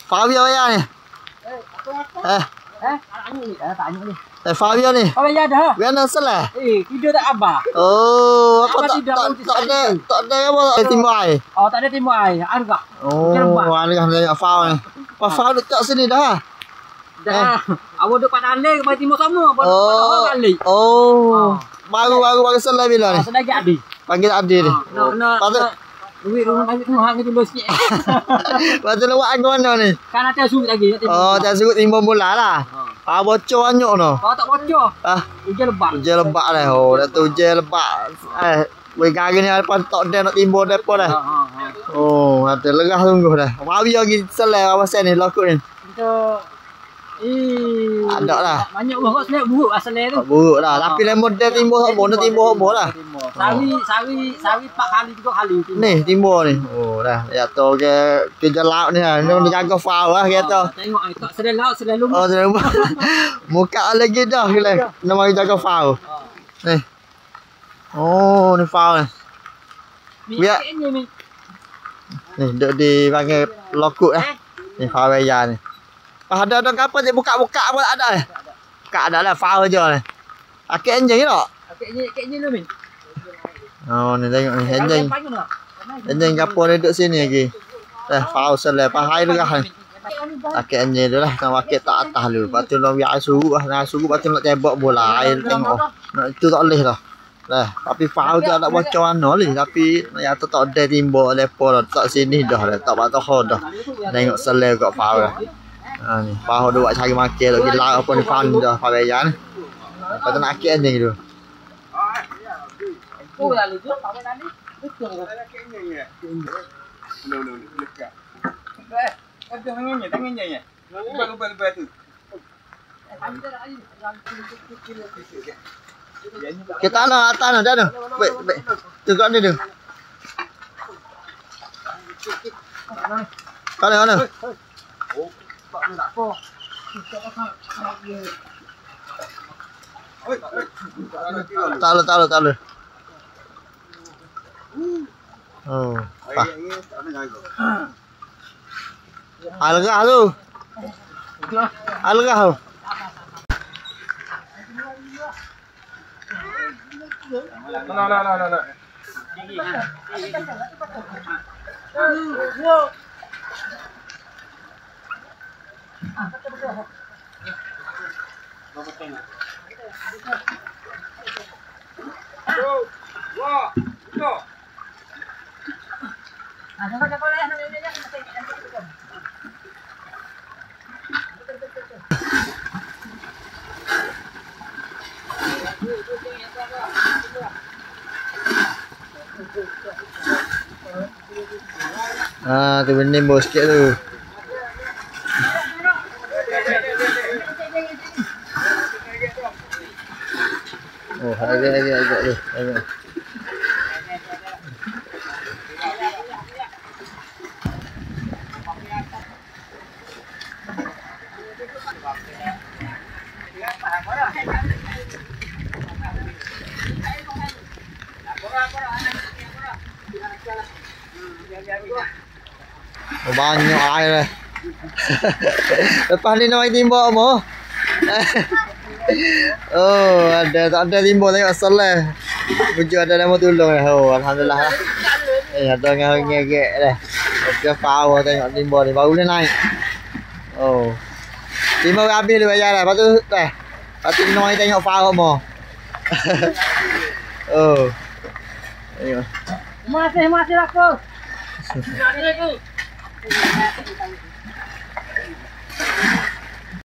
Fabio ya ni. Fabio ni. Oh ya dah. Biar salah. Tidur tak abah. Oh, Abah apa tidak tak ada apa timbul air. Oh, tak ada timbul air. Argah. Oh, argah tengok fau ni. Pas fau dekat sini dah. Dah. Awak duk pada alih ke timur sama. Oh. Oh. Baru salah bila ni. Sedang jadi. Panggil Adi ni. Patut duit rumah bagi tu hang dulu sikit. Patut lawak ke mana ni? Kan ada surut lagi. Oh, tak surut timbul mula lah. Bocor anyuk no. Oh, tak bocor. Hujan lebat. Hujan lebat dah. Oh, dah tu hujan lebat. Wei gari ni lepas tok dia nak timbul depo dah. Oh, ada lerah sungguh dah. Wabi lagi selai apa sen ni lokut ni. Kita ada lah. Banyak buah selai buruk asal tu. Buruk dah. Tapi lemon dia timbul homo dah timbul homo lah. Sawi 4 kali 3 kali timbul. Ni timbul ni. Oh, dah. Ya tu ke laut ni lah. Ni jaga fau lah kata. Tengok ai tak selai laut selai lumah. Oh, selai lumah. Muka lagi dah kena. Nama jaga fau. Ni. Oh, ni fau ni. Biar ni duk dipanggil lokut lah. Ni fau raya ni. Ada kapal dia buka-buka pun tak ada. Buka ada lah fau je ni. Akik enjin tak? Akik enjin tu min. Oh, ni tengok ni enjin. Enjin kapal dia duduk sini lagi. Fau selai pahai lerah ni. Akik enjin tu lah. Nak wakil tak atas dulu. Lepas tu nak biar suruh lah. Nak suruh lepas tu nak tembak bola. Air tengok. Nak itu tak boleh dah. Tapi fau tu tak bocor mana ni. Tapi yang tu tak ada timbul lepo dah. Tak sini dah. Tak patah dah. Tengok selai kat fau dah. Ni fau dia buat cari makan lagi laut apa ni fau dah fau raya ni. Lepas tu nak akik enjin dulu. Oh, lalu tu fau raya ni. Betul ke? Tangannya. Lepas tu. Kita tanah dah tu. Baik. Tu kat ni tu. Mana? Tak apa. Tahu. Oh. Algah tu. Algah tu. No. Tu benih bos sikit tu. Oh, agak tu. Agak. Oh, banyak air dah. Lepas ni nak main timbuk mo. Oh, tak ada timbuk tengok selai. Bujuk ada nama tolong dah. Oh, alhamdulillah lah. Ada ngegek dah. Dia fau tengok timbuk ni baru dia naik. Oh. Timbuk habis dia bayar dah. Lepas tu Lepas tu noi tengok fau mo. Oh. Tengok. Masih aku. Masih aku.